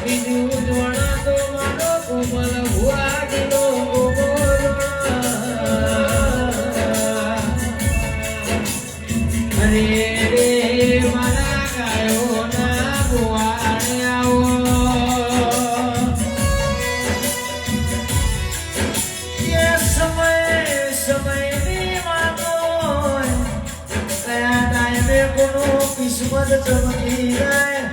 બીજું જોણા તો મારો કોમલ ભુવાજીનો અરે રે મારા ગાયો ના ભુવાને આવો એ સમયની વાતો કયા ટાઈમે કોનો કિસ્મત ચમકી જાય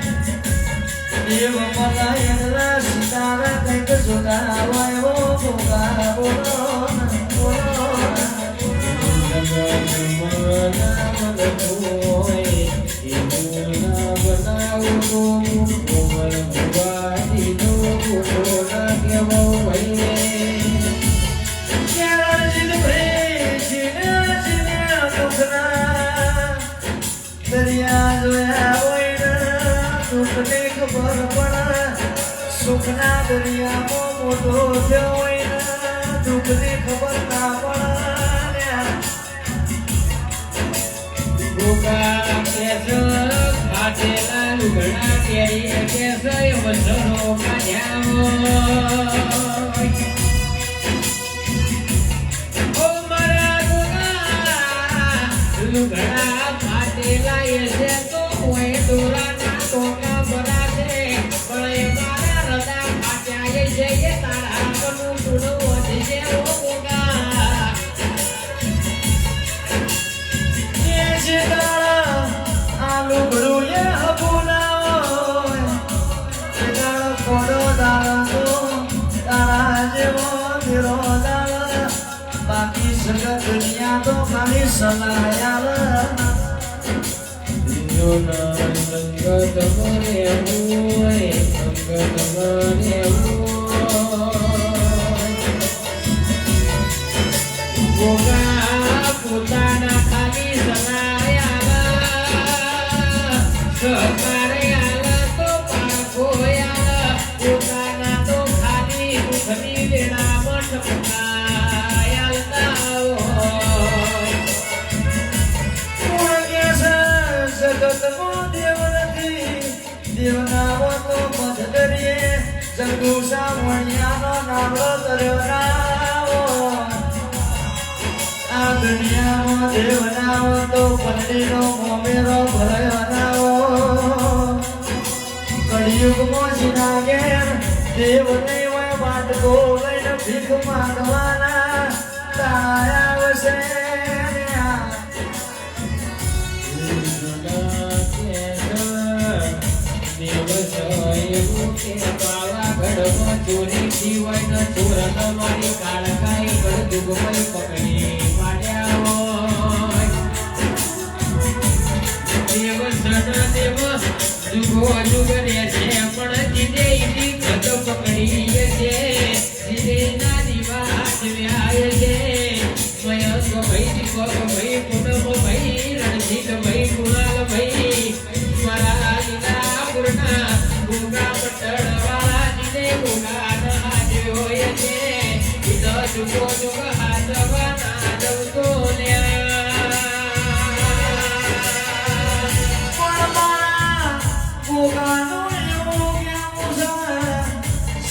દેવ મલાયલા સિતારા કંઈક જોડાવાય ભોગા બોલો સુખના દરિયામાં મોટો થયો હોય દુઃખની ખબર ના પડે ભૂકા કેસ ફાટેલા લુગડા કેરી કેસ વસનો કાઢ્યા ઓ મારા ભૂકા લુગડા ફાટેલા એ છે તો હોય દોરાના ટોકા બરાશે પણ જય તારા કનું સુડો વધે ઓ ગોગા એ જે તારા આલુ ભરુએ હબુલાઓ એ તારા કોડો દાળો તારા જેવો ધીરો દાળ બાકી સગત દુનિયા તો ખાલી સલાયાલ યોના સંગત મરે હોય સંગત મરે ભોગા પોતાના ખાલી સલાયાલા સહકારે આલા તો પાકો આલા પોતાના તો ખાલી દુઃખની વેળામાં ઠપકાયાલતા કોણ કે જગતમાં દેવ નથી દેવનાવો તો મધ કરીએ જગુસા મણિયાનો નામડો તર્યો આ દુનિયામાં દેવનાવો તો પંડીનો મોમેરો ભરાયો નાવો કળિયુગમાં જીના ઘેર દેવ નહીં હોય વાટકો લઈને ભીખ માંગવાના તાયા આવશે ચોરી જીવન ચોરન મારી કાળકાઈ ગળદુગમય પકડી પાડ્યા હોય દેવ સના દેવ જુગો જુગ રહેશે પણ જીદે ઈની ગદ પકડી છે જીદે ના દીવા વ્યાય છે મયંક ભાઈ દીપક ભાઈ પૂનમ ભાઈ રણજીત ભાઈ કુણાલ ભાઈ મારા લીલા પૂર્ણા ગોગા પટણ વાળા જીદે ગોગા હોય છે ઈદો જુગો જુગ હાથવાના જવતો લ્યા મારા ગોગાનો એવું કેવું છે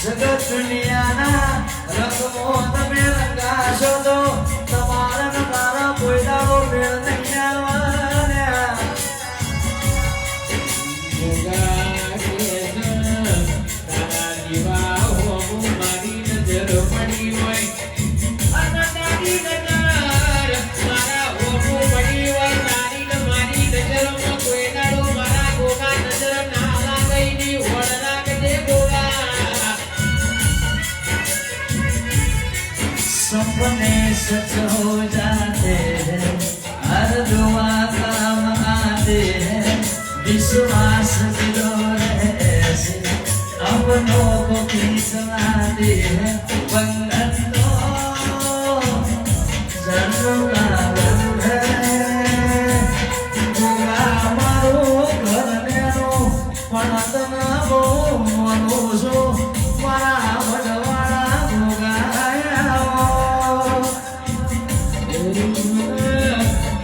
જગત દુનિયાના રંગમો તમે રંગાશો તો તમારા ને મારા કોઈ દાવો મેળ નહીં આવવાના ગોગા પડી હોય અને તારી નજર મારા ઓપો પડી હોય તારી ને મારી નજરમાં કોઈ દાડો મારા ગોગા નજર ના લાગે ની હોડ રાખજે ગોગા સપને સચ હો જાતે હર दुआ काम आते विश्वास दिलो ऐसे अपनों को खींचवाते हैं बंधन तो जन्म का बंधन है गोगा मारो घर में रो पढ़तना वो मनुष्य मारा भटवाड़ा गोगाया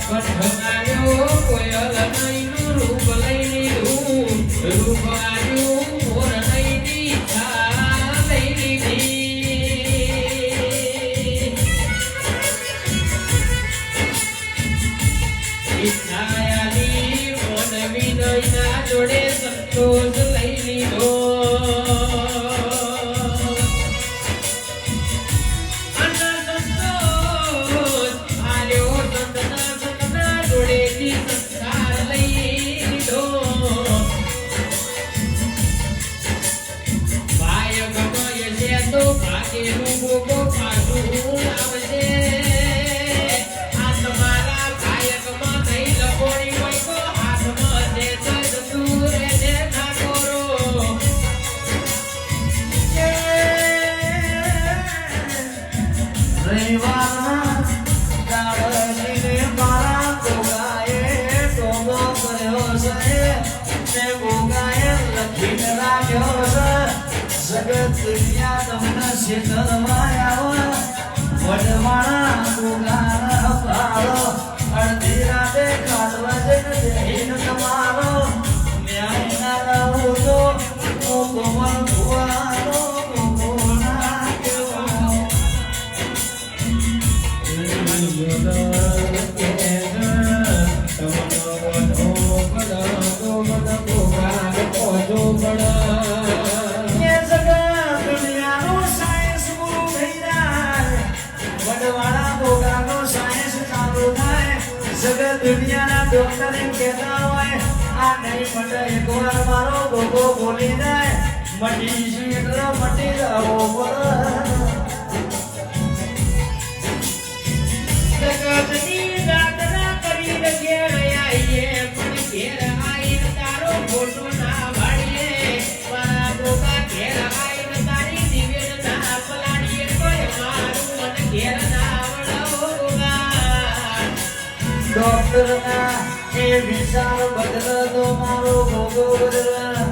कठमायो कोयल नहीं रूप लई रूप आयो मोर नहीं પાકેલું ગોગો પાછું આવશે આ તમારા કાયકમાં નહીં લખોડી હોય તો હાથમાં જે દૂર એને ઠાકોરો જગત દુનિયા તમને શેતરવાયા વડવાણા ગોગાના પાડો અડધી રાતે ખાડવા જઈને દેહીન તમારો ન્યાય ના રહું તો કોમલ ભુવાનો કોમોના કેવો દુનિયાના ડોક્ટર એમ કહેતા હોય આ નહીં મટે એકવાર મારો ગોગો બોલી જાય મટી છું એટલે મટી જવો જગતની દાદરા કરીને ઘેર આવીએ પણ ઘેર આવીને તારો ફોટો ના વાળીએ મારા ગોગા ઘેર આવીને તારી દિવેલ ના પલાડીએ કોઈ મારું મન ઘેર ના વળાવો ગોગા ડોક્ટરના એ વિચાર બદલતો મારો ગોગો બદલા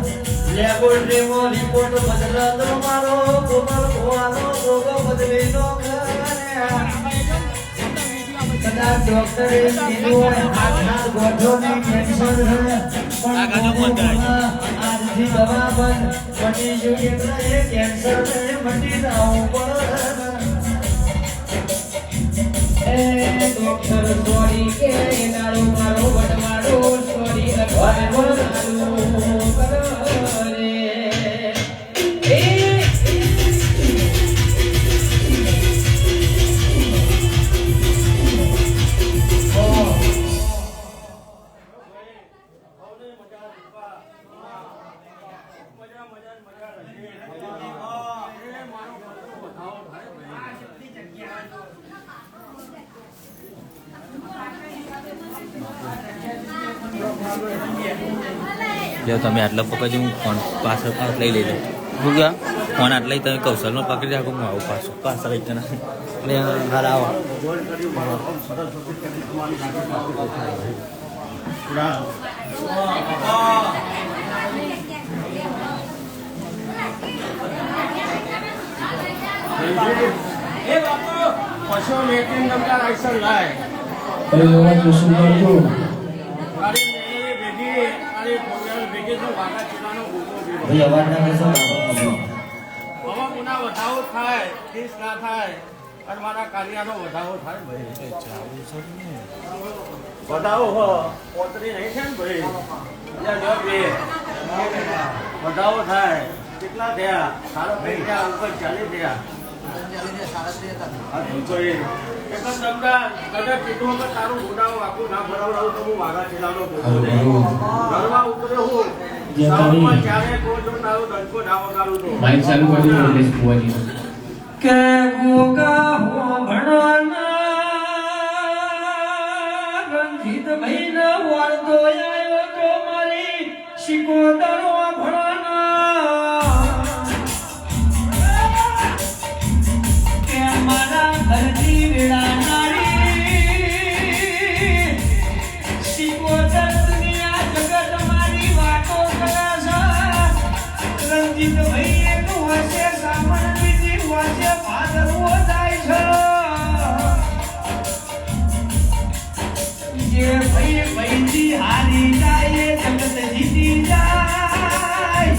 લેબોરેટરીમાં રિપોર્ટ બદલતો મારો કોમલ ભુવાનો ગોગો બદલી નો કદાચ ડોક્ટરે કીધું હોય હાથના ગોઠવણી કેન્સર છે પણ આજથી દવા બંધ મટી ગયું એટલે એ કેન્સર મટી જવું પડે ડોક્ટર સોરી કે નારો મારો વડવાડો સોરી લખવાનો ચાલુ કરે જો તમે આટલા પકડજો હું ફોન પાછળ લઈ લેજો શું ગયા ફોન આટલા તમે કૌશલનો પકડી રાખો હું આવું પાછળ એક જણા એટલે હાલ આવો પશુ મેકિંગ નંબર આઈસર લાય વધારો થાય ફીસ ના થાય અને મારા કાર્યનો વધારો થાય ભાઈ વધારો હો પોતરી નહીં છે ને ભાઈ વધારો થાય કેટલા થયા સારો થયા ઉપર 40 થયા તારું ગુનાઓ આખું ના ભરાવડાવું તો હું મારા છેલ્લાનો ઘરમાં ઉતરે હું ચાલે કોઈ તારો દંડકો ના વગાડું તો કે ગોગા હો ભણવાના રંજીત ભાઈ ના વાળતો આવ્યો તો મારી શિકોતરો ભણવાના કે મારા ઘરથી વેળા નારી શિકોતર દુનિયા જગત મારી વાતો કરે છે રંજીત ભાઈ એક હશે સામાન વાજે ભાદરવો જાય છે જે ભાઈ ભાઈથી હારી જાય જગત જીતી જાય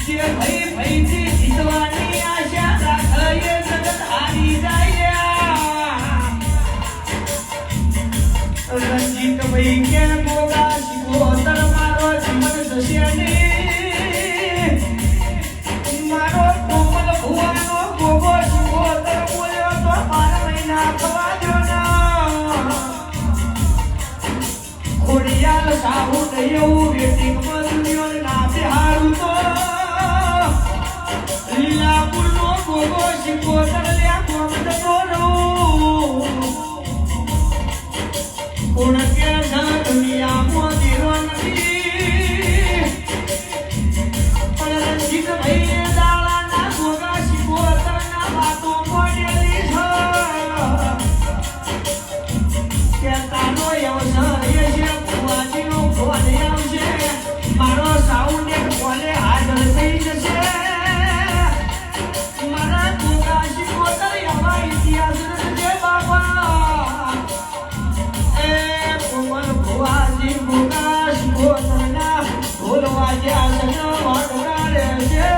જે ભાઈ ભાઈથી જીતવાની આશા રાખે જગત હારી જાય રંજીત ભાઈ કે ગોગા શિકોતર મારો જીવન જશે નહીં મારો કોમલ ભુવાનો ગોગો શિકોતર બોલ્યો તો 12 મહિના થવા દો ના ખોડિયાલ સાહુ દયું વેટિંગ માં દુનિયો ના બિહારું તો લીલા શિકોતર લ્યા કોમત બોલું કોણ કે છે દુનિયામાં દીરો નથી પણ રંજીત ભાઈ દાળાના ગોગા શિકોતરના વાતો પડેલી છે કે તારો વ્યવસાય છે ભુવાજીનો ફોન આવશે મારો સાઉન્ડ એક ફોને હાજર થઈ જશે મારા ગોગા શિકોતર એવા ઇતિહાસ રચજે બાપા એ કુંવર ભુવાજી ગોગા શિકોતરના ભૂલવા જ્યાં સગા વાટવા રહેશે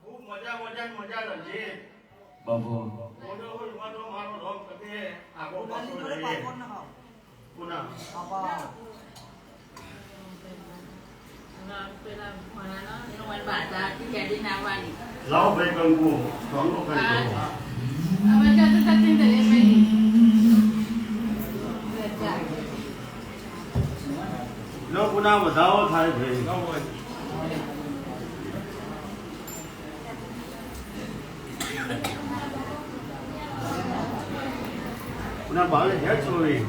ખૂબ મજા રંજી બાબુ મોટો હોય તો મારો રોગ કદે આખો પાછો રહે પુના લાવ ભાઈ કંકુ કંકુ નો પુના વધાવો થાય ભાઈ પુના બાલે હેડ છોડી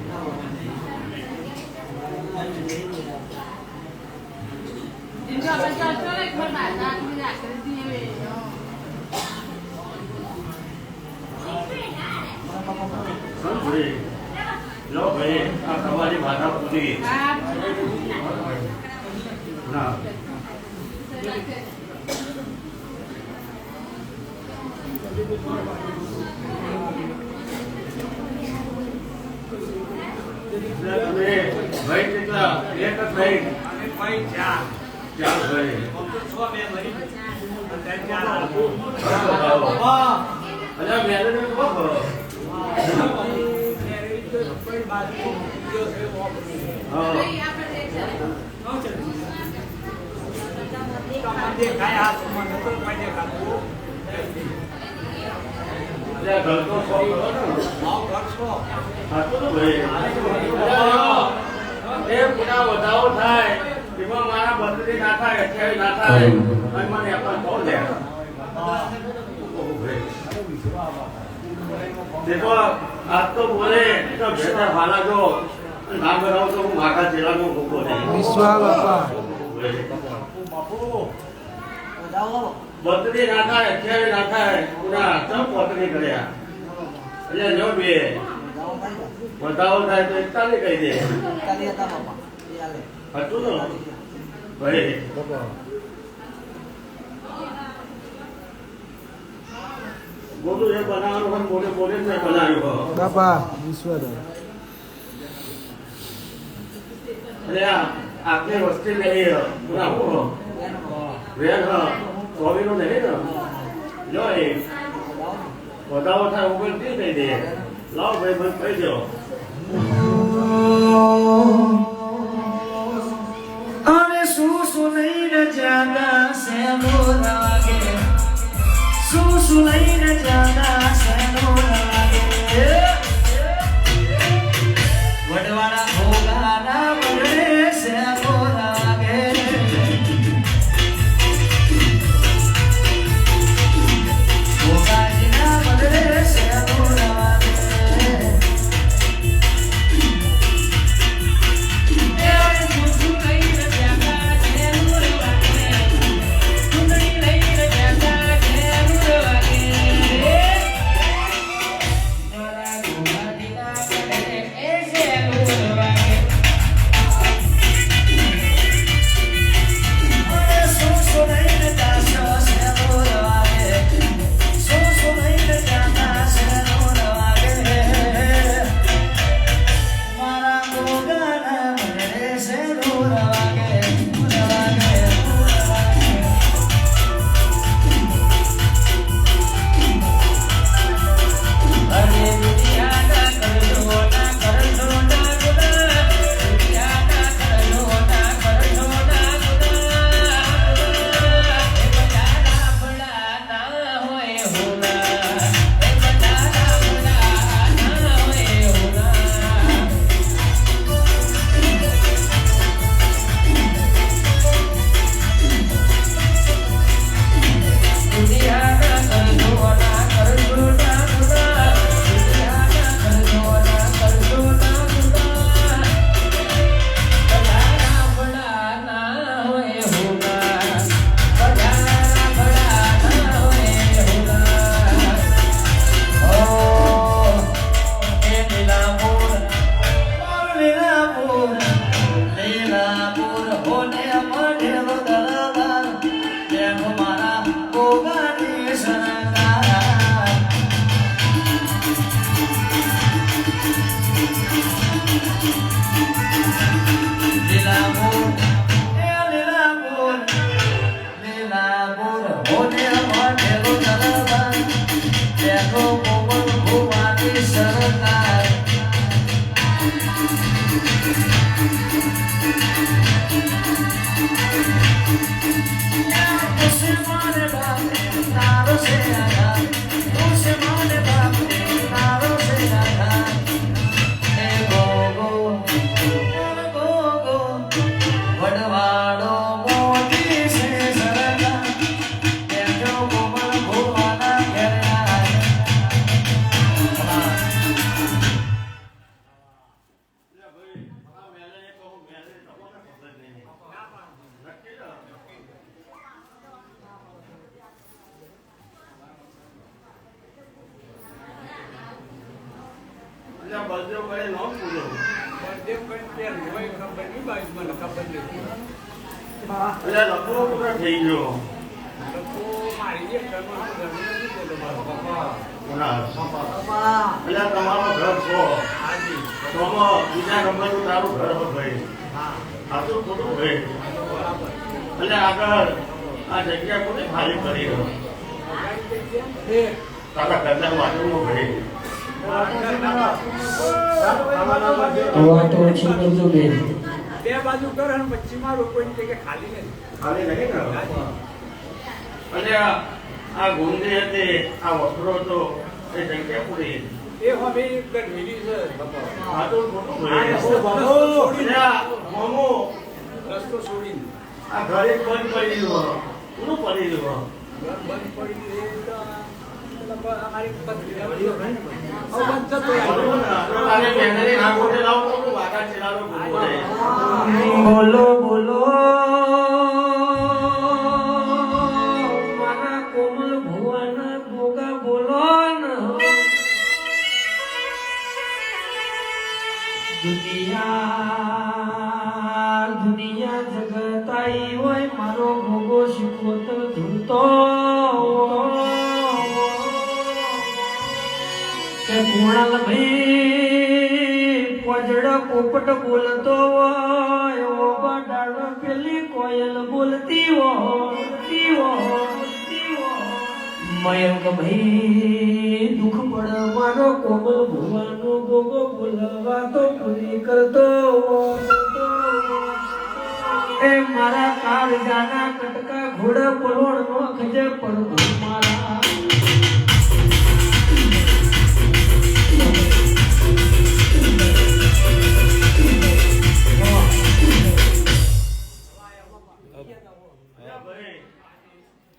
ભાઈ લો ભાઈ આ તમારી માતા પૂરી ના તમે ભાઈ કેટલા એક જ ભાઈ ચાર ભાઈ અરે મેરેજ તો બહુ વધારો થાય એમાં મારા બર્થડે ના થાય 28 ના થાય અને મને આપણ બહુ લે देखो आप तो बोले तो बेटा भाला जो ना कराओ तो माका जिला को भूखो नहीं વિશ્વા બાપા बर्थडे ना था 28 ना था पूरा सब बर्थडे કર્યા એટલે જો બે વધાવો થાય તો 41 કહી દે 41 હતા બાપા એ આલે હતું ને ભાઈ બોલું એ બનાવવાનું પણ બોલે જ નહીં બનાવ્યું બાપા વિશ્વાદા એટલે આપણે વસ્તી લઈ પૂરા હું વેર ચોવીનો નહીં ને જો એ વધાવો થાય ઉપર થી કહી દે લાવ ભાઈ બંધ કહી દો અરે શું લઈને જાગા સે મોરાગે શું લઈને જાગા સે મોરાગે વડવાળા ભોગાના બગડે સે મોરાગે ભોગાજીના બગડે સે મોરાગે Yeah. ગોગાની સરકાર લીલાપુર એ લીલાપુર લીલાપુર હોને વાટેલો દરબાર બેઠો કોમલ ભુવાની સરકાર મુસલમાન બાપે તારો સે આધાર મુસલમાન બાપે તારો સે આધાર એ ગોગો ગોગો વડવાડો મોટી સે સરકાર બેઠો કોમલ ભુવાના ઘેર બળદેવ કરે નો પૂરો એટલે લખો પૂરો થઈ ગયો એટલે તમારો ઘર છો તો બીજા નંબરનું તારું ઘર હોય ભાઈ સાચું ખોટું ભાઈ એટલે આગળ આ જગ્યા કોને ખાલી કરી દો તારા ઘરના વાટુનો ભાઈ વાતો ઓછી કરજો બે બે બાજુ કર અને પશ્ચિમમાં રોકોની જગ્યા ખાલી નથી. ખાલી નહીં ને અને આ ગુંદી હતી આ વસ્ત્રો હતો એ જગ્યા પૂરી એ હવે ગરમીની છે. સાચું ખોટું આ ભાઈ રસ્તો બંધ એટલે આ મોમો રસ્તો છોડીને આ ઘરે બંધ પડી ગયો પૂરું પડી ગયો ઘર બંધ પડી ગયું તો પેલા અમારી પત્ની હવે બંધ થતો બરોબર ને? આપણે બેનરી ના ગોઠે લાવો તો વાગા ચલાવો બોલે બોલો બોલો મારા કોમલ ભુવાના ગોગા બોલો ન દુનિયા જગત આઈ હોય મારો ગોગો શીખવતર ધૂળતો કે કુણાલ ભાઈ પજડો પોપટ બોલતો હોય ઓ બડાડો પેલી કોયલ બોલતી હોય મયંક ભાઈ દુઃખ પડ મારો કોમલ ભુવાનો ગોગો બોલવા તો પૂરી કરતો એ મારા કાળજાના કટકા ઘોડા બોલોણ નો ખજે પ્રભુ મારા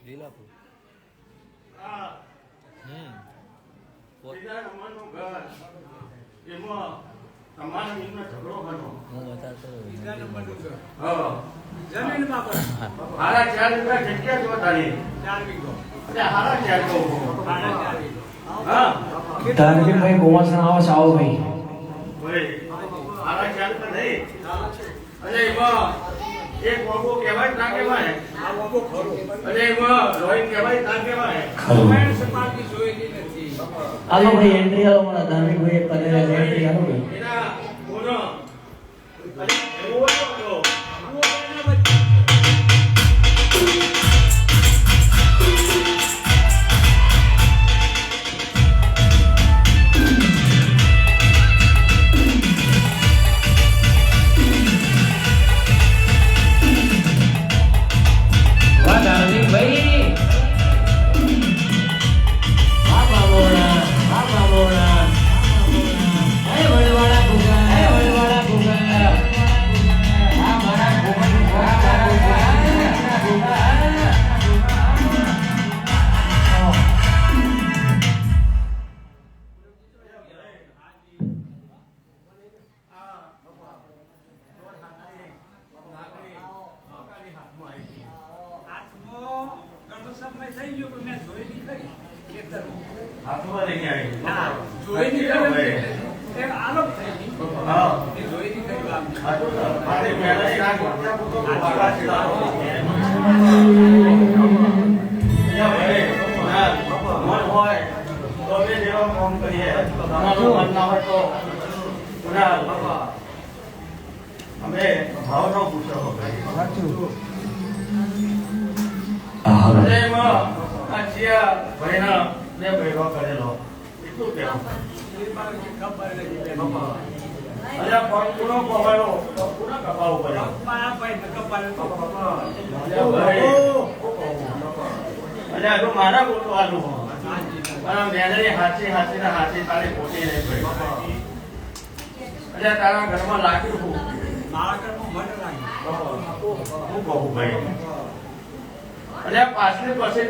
લીલાપુર આ બીજા નંબરનું ઘર એમાં તમારા નિમ્ન ઝઘડો બનો હું બતાવતો બીજા નંબરનું ઘર. હા જમીનમાં પણ હારા 4 વીઘા જગ્યા જ વધારી 4 વીઘો. એટલે હારા 4 કહું સાડા 4 વીઘો. હા ધાર્મિકભાઈ ગોવાસણ આવો સાવો ભાઈ ભાઈ હારા 4 તો નહીં અને એમાં એક વાગો કહેવાય ના કહેવાય આ વાગો ખરો. અને એમાં રોહિત કહેવાય ના કહેવાય રામાયણ સમાજની જોયેલી નથી. હાલો ભાઈ એન્ટ્રી આલો મારા ધાર્મિકભાઈ કરે એન્ટ્રી આલો ભાઈ એના ગુનો અને એવો હતો આવો એના વચ્ચે વાહ ધાર્મિકભાઈ વાહ બાબોડા હે વડવાડા ગુગા આ મારા હાથમાં ઘણો સમય થઈ ગયો પણ મેં જોયેલી ખરી ખેતરમાં. હાથમાં લઈને આવી ના, જોયેલી ખરી એ આલોક થઈ ગઈ. હા એ જોયેલી ખરી વાત. આ તો મારે મેળાની રાખ વાગ્યા પૂરતો વાગા ચલાવો. કરીએ તમારું મન ના હોય તો અમે ભાવનો પૂછો ભાઈ એમાં આ ચિયા ભાઈના ને ભેગો કરેલો એટલું કહેવું અલ્યા પણ પૂરો કપાયો પૂરા કપાવું પડે અલ્યા તો મારા બોલવાનું પણ મેળે હાથી તારી પોતી નહીં પડી અલ્યા તારા ઘરમાં લાગ્યું હું મારા ઘરમાં મને લાગ્યું હું કહું ભાઈ અલ્યા પાછલી પછી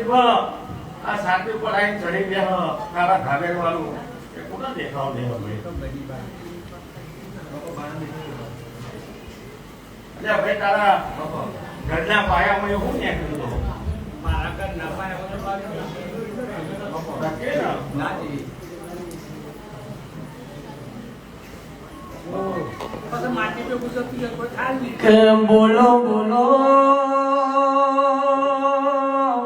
આ સાથી ઉપર આવીને ચડી ગયા તારા ધાબેર વાળું એ કોના દેખાવ નહીં ભાઈ અલ્યા ભાઈ તારા ઘરના પાયામાં એવું નીકળ્યું તો મારા ઘરના પાયા નક્કી ને નાજી પછી માટી પે ગુજરતી કોઈ ખાલ નહીં કે બોલો બોલો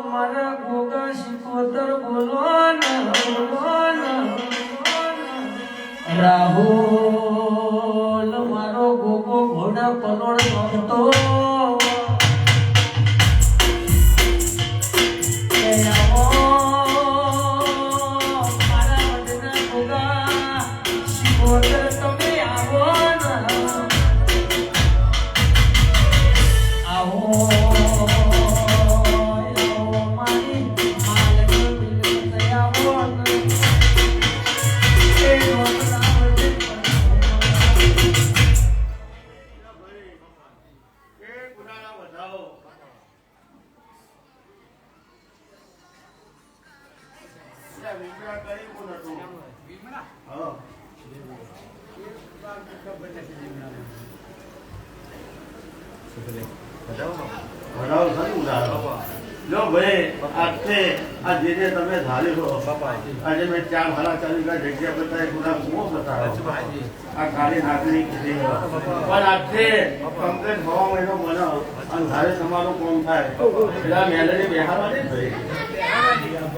મારા ગોગા શિકોતર બોલો ને રાહુલ મારો ગોગો ઘોડા પલોડ નહોતો એ આવો મારા વડના ગોગા શિકોતર તમે આવો ને આવો મારી માલક બિલકુલ આવો ને એ એ ગુનાના વધાવો એટલે વિગ્રહ કરી કોણ હતું હા વધાવો સારું ઉદાહરણ લો ભાઈ આજથી આ જે તમે ધારી છો આજે મેં 4 ભાલા ચાલી ગયા જગ્યા બતાવી પૂરા કુવો બતાવ્યો આ ખાલી નાકની કીધી પણ આજથી કમ્પ્લેટ થવા મહિનો મને અને ધારે તમારું કોમ થાય એટલે મેલેરી બેહારવાની જ ભાઈ